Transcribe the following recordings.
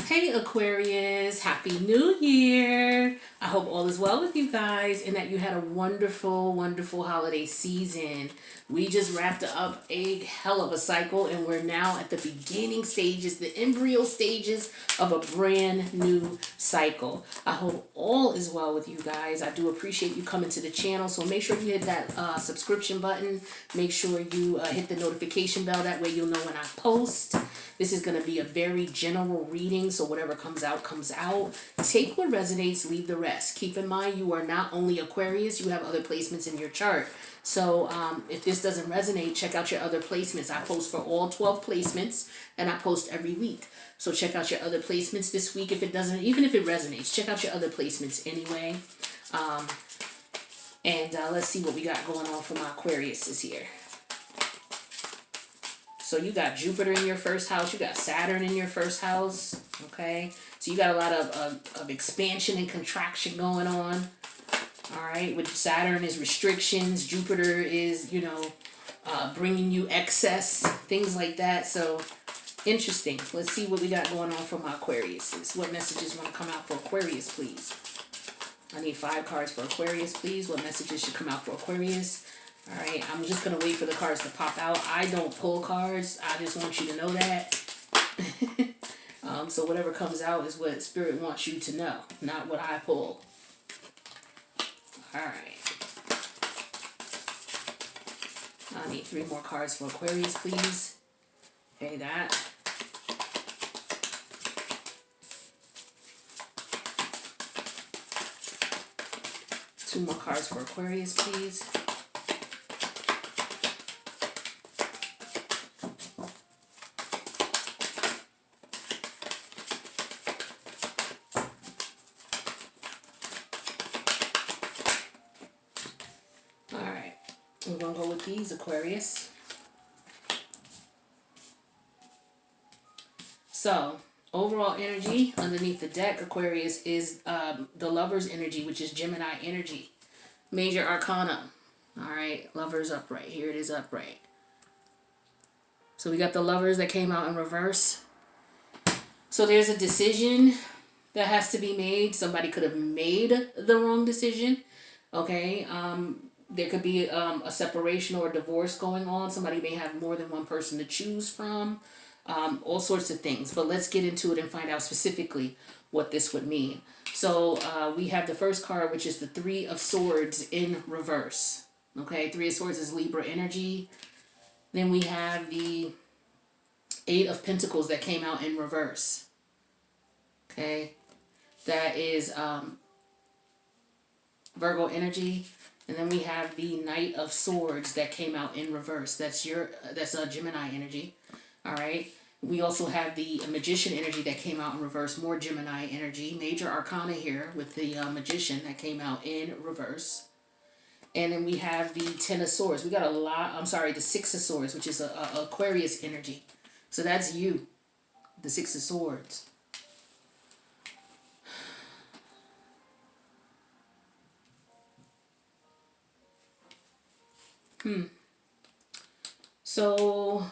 Hey Aquarius, Happy New Year! I hope all is well with you guys and that you had a wonderful, wonderful holiday season. We just wrapped up a hell of a cycle and we're now at the beginning stages, the embryo stages of a brand new cycle. I hope all is well with you guys. I do appreciate you coming to the channel, so make sure you hit that subscription button. Make sure you hit the notification bell, that way you'll know when I post. This is going to be a very general reading, so whatever comes out, comes out. Take what resonates, leave the rest. Keep in mind, you are not only Aquarius, you have other placements in your chart. So if this doesn't resonate, check out your other placements. I post for all 12 placements, and I post every week. So check out your other placements this week. If it doesn't, even if it resonates, check out your other placements anyway. Let's see what we got going on for my Aquariuses here. So you got Jupiter in your first house. You got Saturn in your first house. Okay. So you got a lot of expansion and contraction going on. All right. With Saturn is restrictions. Jupiter is, bringing you excess. Things like that. So interesting. Let's see what we got going on for my Aquariuses. What messages want to come out for Aquarius, please? I need 5 cards for Aquarius, please. What messages should come out for Aquarius? All right, I'm just going to wait for the cards to pop out. I don't pull cards. I just want you to know that. So whatever comes out is what Spirit wants you to know, not what I pull. All right. I need 3 more cards for Aquarius, please. Okay, that. Two more cards for Aquarius, please. We're going to go with these, Aquarius. So, overall energy underneath the deck, Aquarius, is the Lover's energy, which is Gemini energy. Major Arcana. Alright, Lover's upright. Here it is upright. So we got the Lovers that came out in reverse. So there's a decision that has to be made. Somebody could have made the wrong decision. Okay, there could be a separation or a divorce going on. Somebody may have more than one person to choose from. All sorts of things. But let's get into it and find out specifically what this would mean. So we have the first card, which is the 3 of Swords in reverse. Okay, 3 of Swords is Libra energy. Then we have the 8 of Pentacles that came out in reverse. Okay, that is Virgo energy. And then we have the Knight of Swords that came out in reverse. That's Gemini energy. All right. We also have the Magician energy that came out in reverse. More Gemini energy. Major Arcana here with the Magician that came out in reverse. And then we have the 10 of Swords. We got a lot. I'm sorry, the 6 of Swords, which is a Aquarius energy. So that's you, the 6 of Swords. So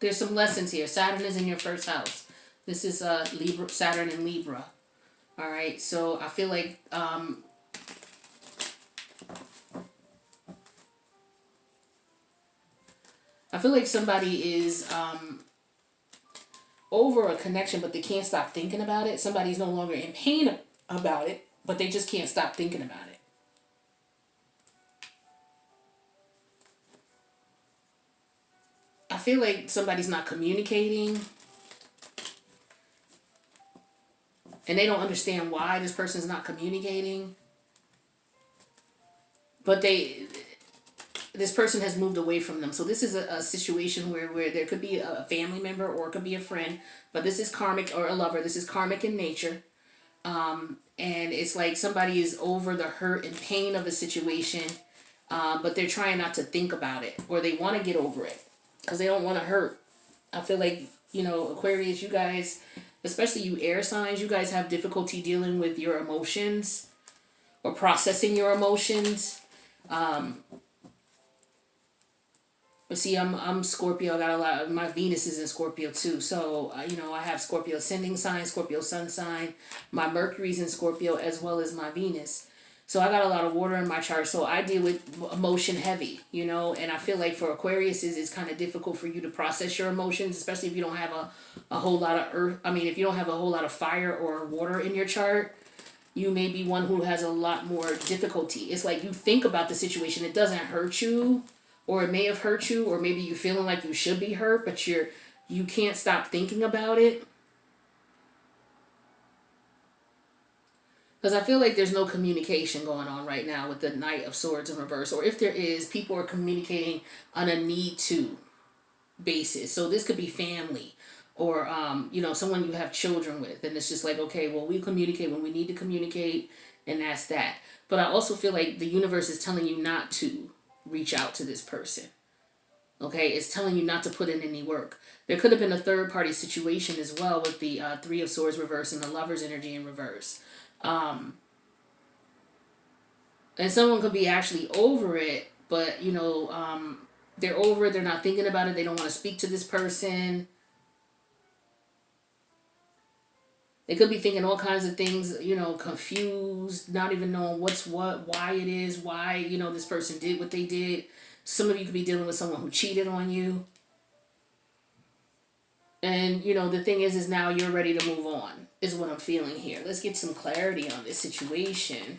there's some lessons here. Saturn is in your first house. This is Libra, Saturn in Libra. All right. So I feel like somebody is over a connection, but they can't stop thinking about it. Somebody's no longer in pain about it, but they just can't stop thinking about it. I feel like somebody's not communicating and they don't understand why this person's not communicating. But this person has moved away from them. So this is a situation where there could be a family member or it could be a friend, but this is karmic, or a lover. This is karmic in nature. And it's like somebody is over the hurt and pain of a situation, but they're trying not to think about it, or they want to get over it because they don't want to hurt. I feel like, Aquarius, you guys, especially you air signs, you guys have difficulty dealing with your emotions or processing your emotions. But But see, I'm Scorpio. I got a lot of my Venus is in Scorpio too. So you know, I have Scorpio ascending sign, Scorpio sun sign. My Mercury's in Scorpio as well as my Venus. So I got a lot of water in my chart. So I deal with emotion heavy, you know. And I feel like for Aquarius, it's kind of difficult for you to process your emotions, especially if you don't have a whole lot of earth. I mean, if you don't have a whole lot of fire or water in your chart, you may be one who has a lot more difficulty. It's like you think about the situation. It doesn't hurt you, or it may have hurt you, or maybe you're feeling like you should be hurt, but you can't stop thinking about it. Because I feel like there's no communication going on right now with the Knight of Swords in reverse. Or if there is, people are communicating on a need to basis. So this could be family or, you know, someone you have children with. And it's just like, okay, well, we communicate when we need to communicate, and that's that. But I also feel like the universe is telling you not to reach out to this person. Okay, it's telling you not to put in any work. There could have been a third party situation as well with the Three of Swords reverse and the Lover's energy in reverse. And someone could be actually over it, but, you know, they're over it, they're not thinking about it, they don't want to speak to this person. They could be thinking all kinds of things, you know, confused, not even knowing what's what, why it is, why, you know, this person did what they did. Some of you could be dealing with someone who cheated on you. And, you know, the thing is now you're ready to move on, is what I'm feeling here. Let's get some clarity on this situation.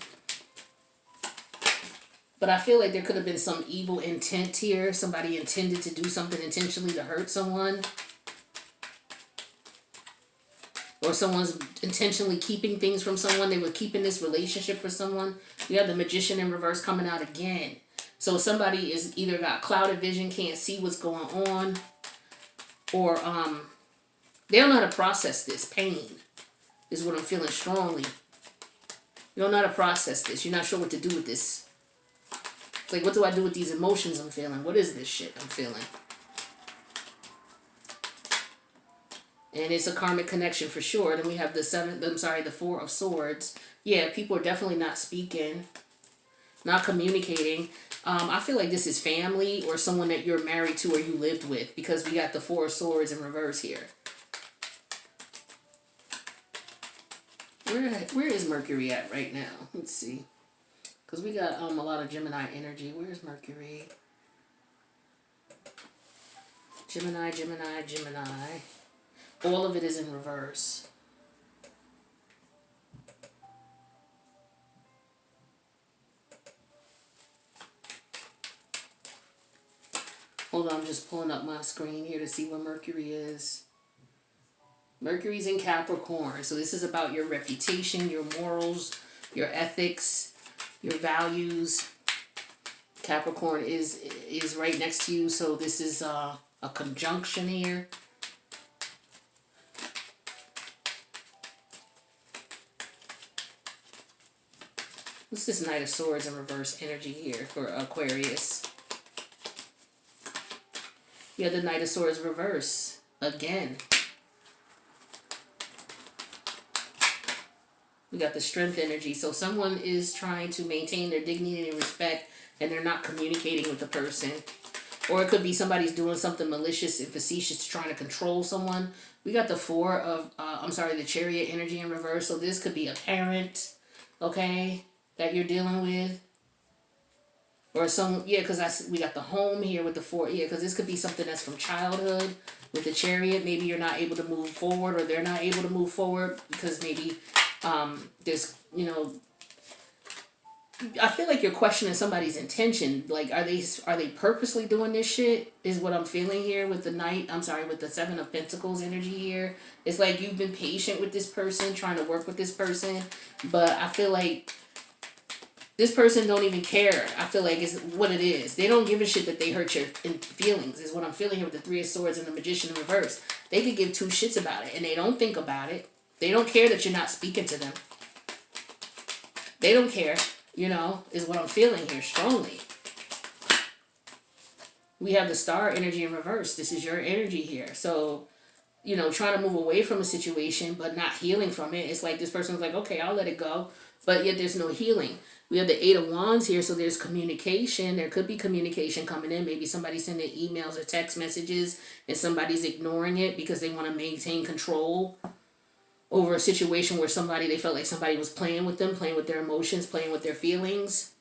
But I feel like there could have been some evil intent here. Somebody intended to do something intentionally to hurt someone. Or someone's intentionally keeping things from someone. They were keeping this relationship for someone. You have the Magician in reverse coming out again. So somebody is either got clouded vision, can't see what's going on. Or they don't know how to process this pain, is what I'm feeling strongly. You don't know how to process this. You're not sure what to do with this. It's like, what do I do with these emotions I'm feeling? What is this shit I'm feeling? And it's a karmic connection for sure. Then we have the Four of Swords. Yeah, people are definitely not speaking, not communicating. I feel like this is family or someone that you're married to or you lived with, because we got the Four of Swords in reverse here. Where is Mercury at right now? Let's see. Because we got a lot of Gemini energy. Where's Mercury? Gemini, Gemini, Gemini. All of it is in reverse. Hold on, I'm just pulling up my screen here to see where Mercury is. Mercury's in Capricorn. So this is about your reputation, your morals, your ethics, your values. Capricorn is right next to you. So this is a conjunction here. What's this Knight of Swords in reverse energy here for Aquarius? You have the Knight of Swords reverse again. We got the Strength energy. So someone is trying to maintain their dignity and respect, and they're not communicating with the person. Or it could be somebody's doing something malicious and facetious, trying to control someone. We got the the Chariot energy in reverse. So this could be a parent, okay, that you're dealing with. Or because we got the Home here with the Four. Yeah, because this could be something that's from childhood with the Chariot. Maybe you're not able to move forward, or they're not able to move forward because maybe there's, you know, I feel like you're questioning somebody's intention. Like, are they purposely doing this shit? Is what I'm feeling here with the with the Seven of Pentacles energy here. It's like you've been patient with this person, trying to work with this person, but I feel like this person don't even care. I feel like is what it is. They don't give a shit that they hurt your feelings, is what I'm feeling here with the Three of Swords and the Magician in reverse. They could give two shits about it, and they don't think about it. They don't care that you're not speaking to them. They don't care, you know, is what I'm feeling here strongly. We have the Star energy in reverse. This is your energy here. So you know, trying to move away from a situation but not healing from it. It's like this person's like, okay, I'll let it go, but yet there's no healing. We have the Eight of Wands here, so there's communication. There could be communication coming in. Maybe somebody's sending emails or text messages and somebody's ignoring it because they want to maintain control over a situation where they felt like somebody was playing with them, playing with their emotions, playing with their feelings.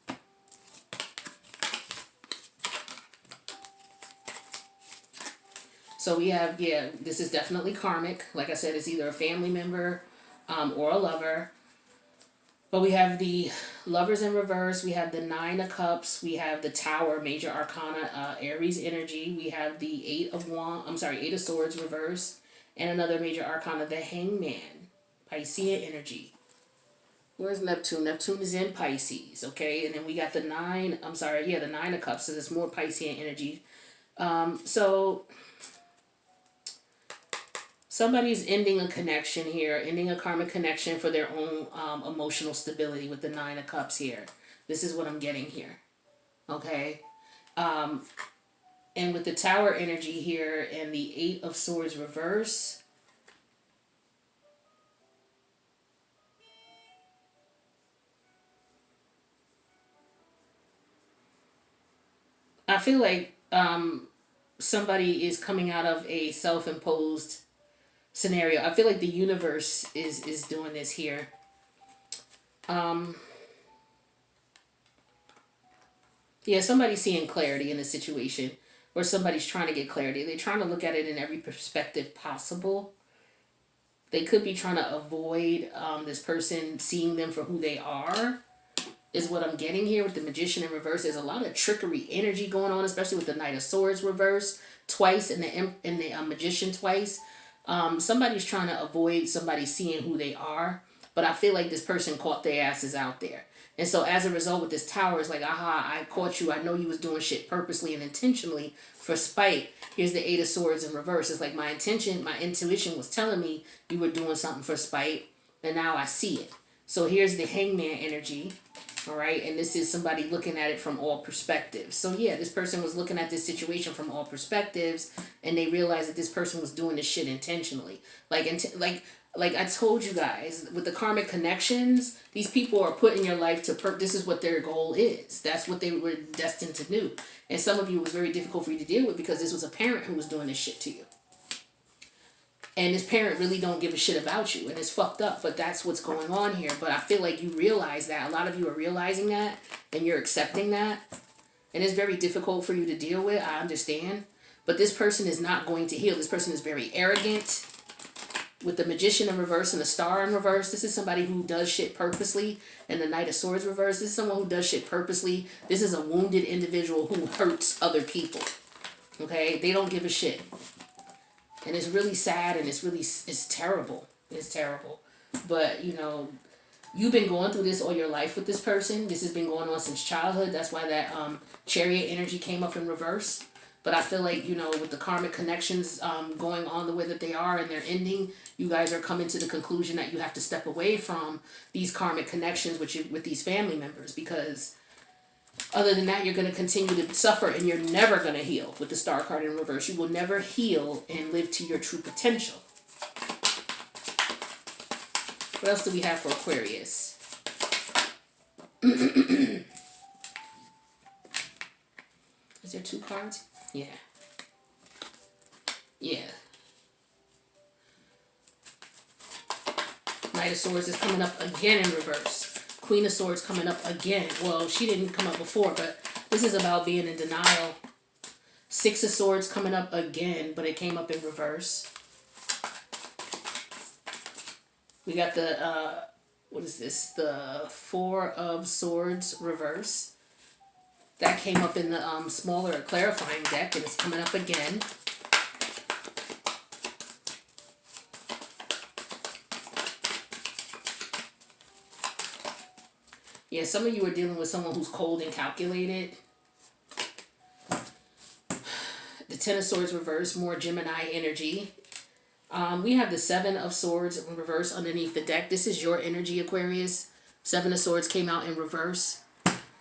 So we have, yeah, this is definitely karmic. Like I said, it's either a family member or a lover. But we have the Lovers in reverse. We have the Nine of Cups. We have the Tower, Major Arcana, Aries energy. We have the Eight of Swords reverse. And another Major Arcana, the Hangman, Piscean energy. Where's Neptune? Neptune is in Pisces, okay? And then we got the Nine of Cups. So there's more Piscean energy. So somebody's ending a connection here, ending a karmic connection for their own emotional stability with the Nine of Cups here. This is what I'm getting here. Okay? And with the Tower energy here and the Eight of Swords reverse, I feel like somebody is coming out of a self-imposed scenario. I feel like the universe is doing this here. Yeah, somebody's seeing clarity in the situation, or somebody's trying to get clarity. They're trying to look at it in every perspective possible. They could be trying to avoid this person seeing them for who they are, is what I'm getting here with the Magician in reverse. There's a lot of trickery energy going on, especially with the Knight of Swords reverse twice and the Magician twice. Somebody's trying to avoid somebody seeing who they are, but I feel like this person caught their asses out there. And so as a result with this Tower, it's like, aha, I caught you. I know you was doing shit purposely and intentionally for spite. Here's the Eight of Swords in reverse. It's like my intuition was telling me you were doing something for spite, and now I see it. So here's the Hangman energy, all right? And this is somebody looking at it from all perspectives. So yeah, this person was looking at this situation from all perspectives, and they realized that this person was doing this shit intentionally. Like I told you guys, with the karmic connections, these people are put in your life this is what their goal is. That's what they were destined to do. And some of you, it was very difficult for you to deal with because this was a parent who was doing this shit to you. And this parent really don't give a shit about you, and it's fucked up, but that's what's going on here. But I feel like you realize that. A lot of you are realizing that, and you're accepting that. And it's very difficult for you to deal with, I understand. But this person is not going to heal. This person is very arrogant. With the Magician in reverse and the Star in reverse, this is somebody who does shit purposely. And the Knight of Swords reverse, this is someone who does shit purposely. This is a wounded individual who hurts other people. Okay? They don't give a shit. And it's really sad, and it's terrible. It's terrible. But, you know, you've been going through this all your life with this person. This has been going on since childhood. That's why that Chariot energy came up in reverse. But I feel like, you know, with the karmic connections going on the way that they are and they're ending, you guys are coming to the conclusion that you have to step away from these karmic connections with these family members, because other than that, you're going to continue to suffer, and you're never going to heal with the Star card in reverse. You will never heal and live to your true potential. What else do we have for Aquarius? Is there two cards? Yeah. Yeah. Knight of Swords is coming up again in reverse. Queen of Swords coming up again. Well, she didn't come up before, but this is about being in denial. Six of Swords coming up again, but it came up in reverse. We got the, what is this? The Four of Swords reverse. That came up in the smaller clarifying deck, and it's coming up again. Yeah, some of you are dealing with someone who's cold and calculated. The Ten of Swords reverse, more Gemini energy. We have the Seven of Swords in reverse underneath the deck. This is your energy, Aquarius. Seven of Swords came out in reverse.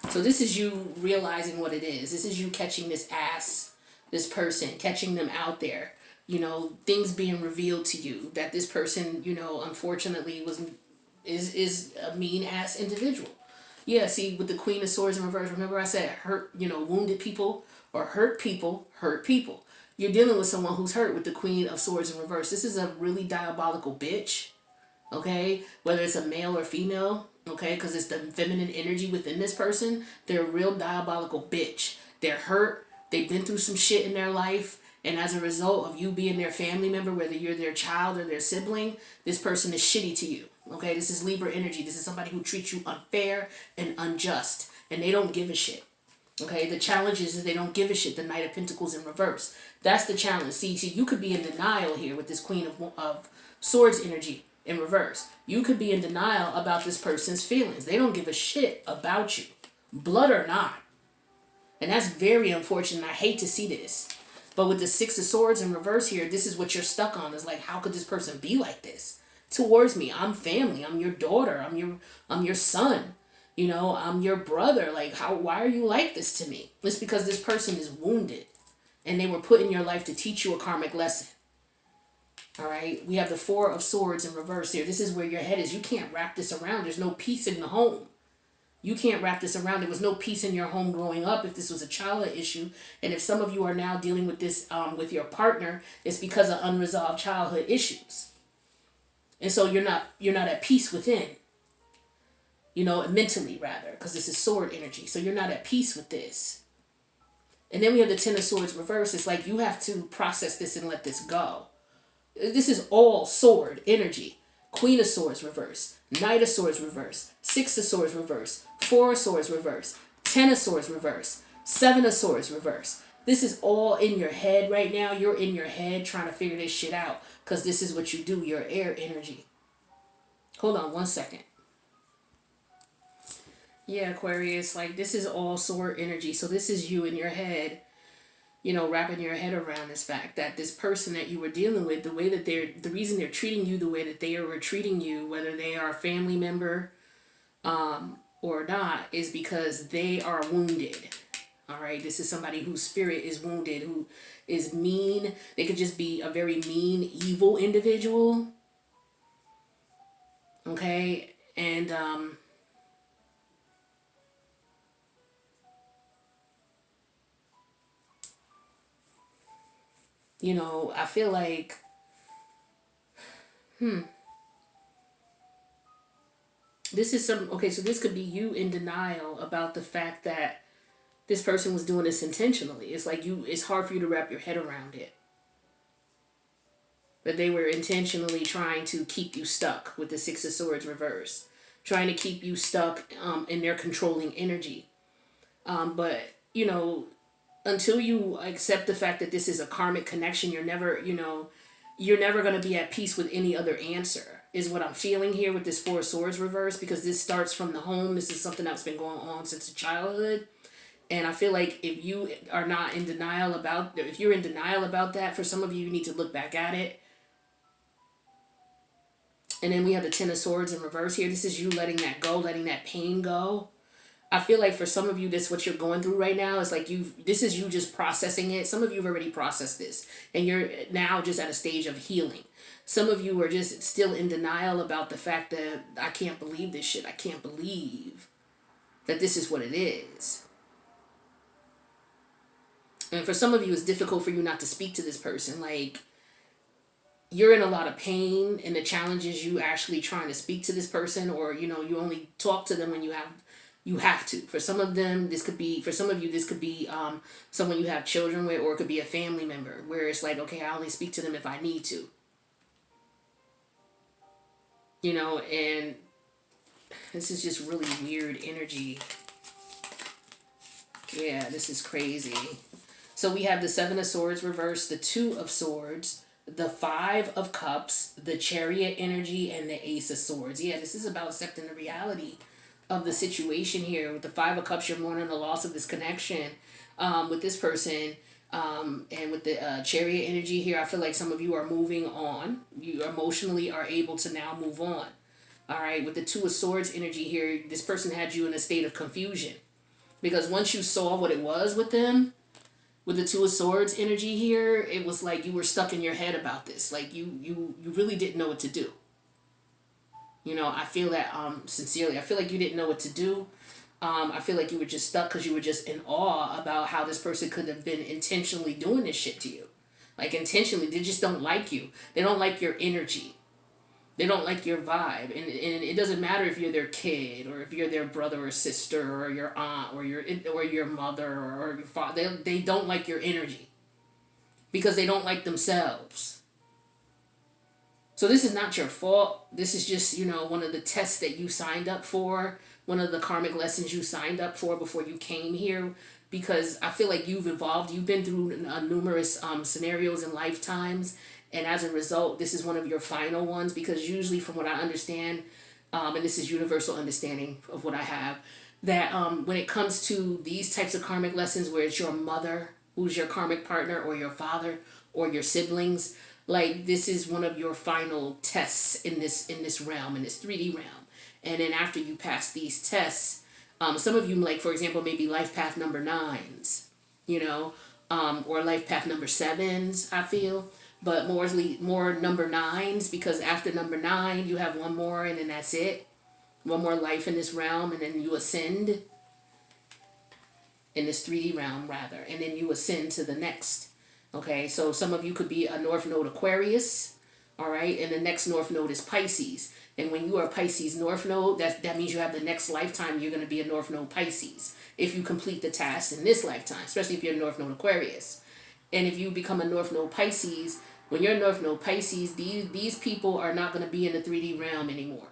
So this is you realizing what it is. This is you catching this person, catching them out there. things being revealed to you that this person, unfortunately is a mean ass individual. Yeah, see, with the Queen of Swords in reverse, remember I said hurt, wounded people or hurt people hurt people. You're dealing with someone who's hurt with the Queen of Swords in reverse. This is a really diabolical bitch, okay? Whether it's a male or female, okay? Because it's the feminine energy within this person. They're a real diabolical bitch. They're hurt. They've been through some shit in their life. And as a result of you being their family member, whether you're their child or their sibling, this person is shitty to you. Okay, this is Libra energy. This is somebody who treats you unfair and unjust. And they don't give a shit. Okay, the challenge is they don't give a shit. The Knight of Pentacles in reverse. That's the challenge. See, you could be in denial here with this Queen of Swords energy in reverse. You could be in denial about this person's feelings. They don't give a shit about you, blood or not. And that's very unfortunate. I hate to see this. But with the Six of Swords in reverse here, this is what you're stuck on. Is like, how could this person be like this towards me? I'm family. I'm your daughter. I'm your son. I'm your brother. Like, why are you like this to me? It's because this person is wounded. And they were put in your life to teach you a karmic lesson. All right. We have the Four of Swords in reverse here. This is where your head is. You can't wrap this around. There's no peace in the home. You can't wrap this around. There was no peace in your home growing up if this was a childhood issue. And if some of you are now dealing with this with your partner, it's because of unresolved childhood issues. And so you're not at peace within. Mentally rather, because this is sword energy. So you're not at peace with this. And then we have the Ten of Swords reverse. It's like you have to process this and let this go. This is all sword energy. Queen of Swords reverse. Knight of Swords reverse. Six of Swords reverse. Four of Swords reverse. 10 of Swords reverse. 7 of Swords reverse. This is all in your head right now. You're in your head trying to figure this shit out. Because this is what you do. You're air energy. Hold on one second. Yeah, Aquarius, like this is all sword energy. So this is you in your head, wrapping your head around this fact that this person that you were dealing with, the way that the reason they're treating you the way that they are treating you, whether they are a family member or not, is because they are wounded. All right, this is somebody whose spirit is wounded, who is mean. They could just be a very mean, evil individual. Okay, and I feel like, this is so this could be you in denial about the fact that this person was doing this intentionally. It's like it's hard for you to wrap your head around it. But they were intentionally trying to keep you stuck with the Six of Swords reverse. Trying to keep you stuck in their controlling energy. But, until you accept the fact that this is a karmic connection, you're never going to be at peace with any other answer, is what I'm feeling here with this Four of Swords reverse, because this starts from the home. This is something that's been going on since childhood. And I feel like if you are not in denial about, if you're in denial about that, for some of you, you need to look back at it. And then we have the Ten of Swords in reverse here. This is you letting that go, letting that pain go. I feel like for some of you, this what you're going through right now. Is like this is you just processing it. Some of you have already processed this, and you're now just at a stage of healing. Some of you are just still in denial about the fact that I can't believe this shit. I can't believe that this is what it is. And for some of you, it's difficult for you not to speak to this person. Like, you're in a lot of pain, and the challenge is you actually trying to speak to this person, or you only talk to them when you have to. For some of them, this could be someone you have children with, or it could be a family member where it's like, okay, I only speak to them if I need to. And this is just really weird energy. Yeah, this is crazy. So we have the Seven of Swords reversed, the Two of Swords, the Five of Cups, the Chariot energy, and the Ace of Swords. Yeah, this is about accepting the reality of the situation here. With the Five of Cups, you're mourning the loss of this connection with this person. And with the Chariot energy here, I feel like some of you are moving on. You emotionally are able to now move on. All right, with the Two of Swords energy here, this person had you in a state of confusion. Because once you saw what it was with them, with the Two of Swords energy here, it was like you were stuck in your head about this. Like you really didn't know what to do. You know, I feel that sincerely. I feel like you didn't know what to do. I feel like you were just stuck because you were just in awe about how this person could have been intentionally doing this shit to you. Like intentionally, they just don't like you. They don't like your energy. They don't like your vibe. And it doesn't matter if you're their kid or if you're their brother or sister or your aunt or your mother or your father. They don't like your energy because they don't like themselves. So this is not your fault. This is just, you know, one of the tests that you signed up for, one of the karmic lessons you signed up for before you came here, because I feel like you've evolved. You've been through numerous scenarios and lifetimes, and as a result, this is one of your final ones, because usually from what I understand, and this is universal understanding of what I have, that when it comes to these types of karmic lessons where it's your mother who's your karmic partner or your father or your siblings, like this is one of your final tests in this realm, in this 3D realm. And then after you pass these tests, some of you, like for example, maybe life path number 9s, you know, or life path number 7s, I feel, but more number 9s, because after number 9 you have one more and then that's it, one more life in this realm, and then you ascend in this 3D realm rather, and then you ascend to the next. Okay, so some of you could be a North Node Aquarius, all right, and the next North Node is Pisces. And when you are a Pisces North Node, that means you have the next lifetime you're going to be a North Node Pisces if you complete the task in this lifetime, especially if you're a North Node Aquarius. And if you become a North Node Pisces, when you're a North Node Pisces, these people are not going to be in the 3D realm anymore.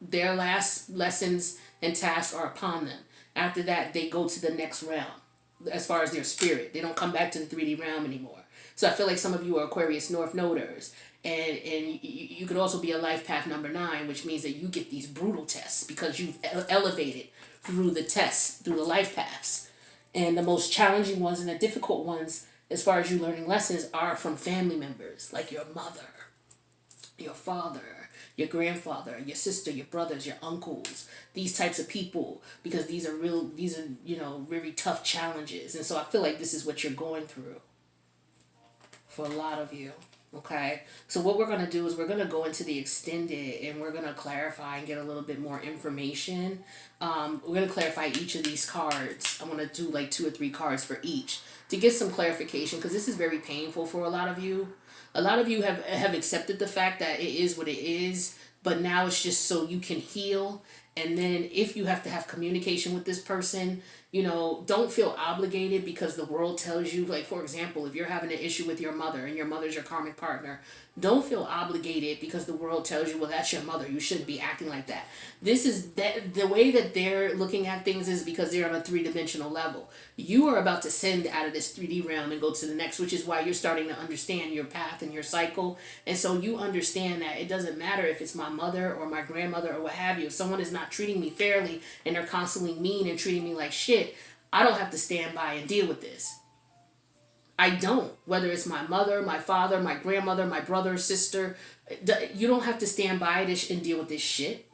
Their last lessons and tasks are upon them. After that, they go to the next realm as far as their spirit. They don't come back to the 3D realm anymore. So I feel like some of you are Aquarius North Noders. And you could also be a life path number 9, which means that you get these brutal tests because you've elevated through the tests, through the life paths. And the most challenging ones and the difficult ones, as far as you learning lessons, are from family members, like your mother, your father, your grandfather, your sister, your brothers, your uncles, these types of people, because these are, you know, very tough challenges. And so I feel like this is what you're going through for a lot of you. Okay, so what we're going to do is we're going to go into the extended and we're going to clarify and get a little bit more information. We're going to clarify each of these cards. I'm going to do like 2 or 3 cards for each to get some clarification, because this is very painful for a lot of you. A lot of you have accepted the fact that it is what it is, but now it's just so you can heal. And then if you have to have communication with this person, you know, don't feel obligated because the world tells you, like, for example, if you're having an issue with your mother and your mother's your karmic partner, don't feel obligated because the world tells you, well, that's your mother, you shouldn't be acting like that. This is that the way that they're looking at things is because they're on a 3-dimensional level. You are about to send out of this 3D realm and go to the next, which is why you're starting to understand your path and your cycle. And so you understand that it doesn't matter if it's my mother or my grandmother or what have you. If someone is not treating me fairly and they're constantly mean and treating me like shit, I don't have to stand by and deal with this. I don't. Whether it's my mother, my father, my grandmother, my brother, sister, you don't have to stand by this and deal with this shit.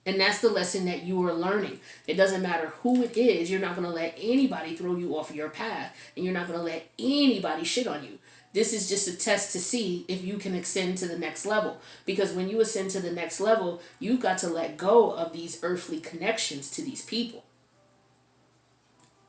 And that's the lesson that you are learning. It doesn't matter who it is. You're not going to let anybody throw you off of your path. And you're not going to let anybody shit on you. This is just a test to see if you can ascend to the next level. Because when you ascend to the next level, you've got to let go of these earthly connections to these people.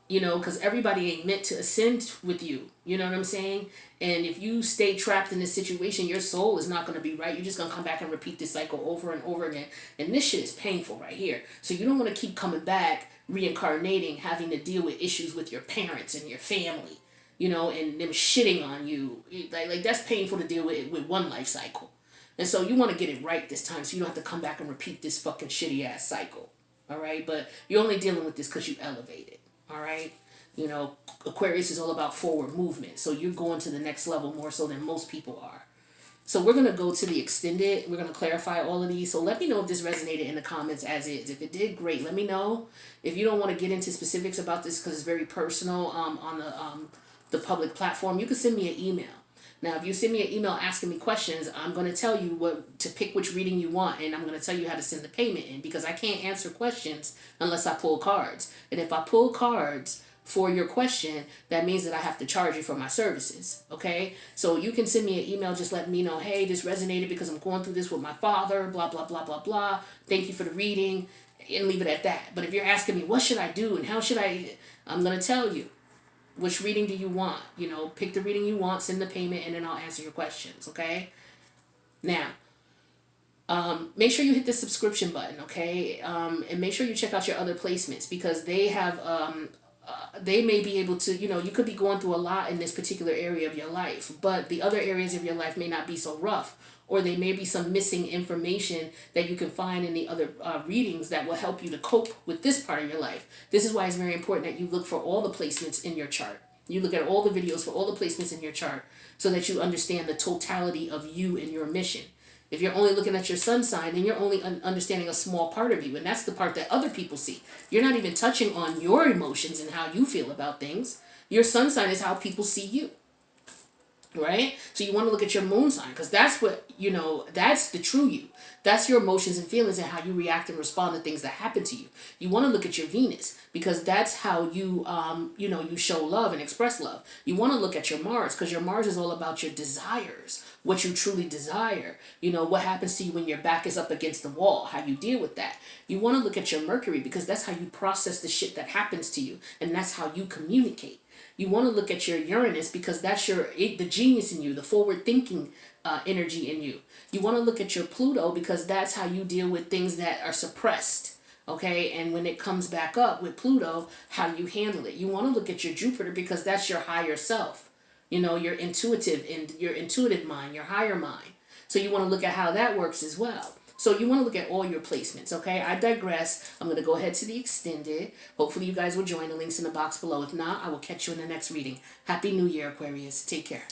You know, because everybody ain't meant to ascend with you. You know what I'm saying? And if you stay trapped in this situation, your soul is not going to be right. You're just going to come back and repeat this cycle over and over again. And this shit is painful right here. So you don't want to keep coming back, reincarnating, having to deal with issues with your parents and your family. You know, and them shitting on you. Like that's painful to deal with one life cycle. And so you want to get it right this time so you don't have to come back and repeat this fucking shitty ass cycle. All right? But you're only dealing with this because you elevated. All right, you know, Aquarius is all about forward movement. So you're going to the next level more so than most people are. So we're going to go to the extended. We're going to clarify all of these. So let me know if this resonated in the comments as is. If it did, great. Let me know. If you don't want to get into specifics about this because it's very personal on the public platform, you can send me an email. Now, if you send me an email asking me questions, I'm going to tell you what to pick which reading you want, and I'm going to tell you how to send the payment in because I can't answer questions unless I pull cards. And if I pull cards for your question, that means that I have to charge you for my services. Okay? So you can send me an email just letting me know, hey, this resonated because I'm going through this with my father, blah, blah, blah, blah, blah. Thank you for the reading, and leave it at that. But if you're asking me, what should I do and how should I'm going to tell you. Which reading do you want? You know, pick the reading you want, send the payment, and then I'll answer your questions. Okay? Now, make sure you hit the subscription button, okay? And make sure you check out your other placements because they have, they may be able to, you know, you could be going through a lot in this particular area of your life, but the other areas of your life may not be so rough, or there may be some missing information that you can find in the other readings that will help you to cope with this part of your life. This is why it's very important that you look for all the placements in your chart. You look at all the videos for all the placements in your chart so that you understand the totality of you and your mission. If you're only looking at your sun sign, then you're only understanding a small part of you, and that's the part that other people see. You're not even touching on your emotions and how you feel about things. Your sun sign is how people see you, right? So you want to look at your moon sign because that's what, you know, that's the true you. That's your emotions and feelings and how you react and respond to things that happen to you. You want to look at your Venus because that's how you, you know, you show love and express love. You want to look at your Mars because your Mars is all about your desires, what you truly desire. You know, what happens to you when your back is up against the wall, how you deal with that. You want to look at your Mercury because that's how you process the shit that happens to you, and that's how you communicate. You want to look at your Uranus because that's the genius in you, the forward thinking energy in you. You want to look at your Pluto because that's how you deal with things that are suppressed. Okay, and when it comes back up with Pluto, how you handle it. You want to look at your Jupiter because that's your higher self. You know, your intuitive mind, your higher mind. So you want to look at how that works as well. So you want to look at all your placements, okay? I digress. I'm going to go ahead to the extended. Hopefully you guys will join. The links in the box below. If not, I will catch you in the next reading. Happy New Year, Aquarius. Take care.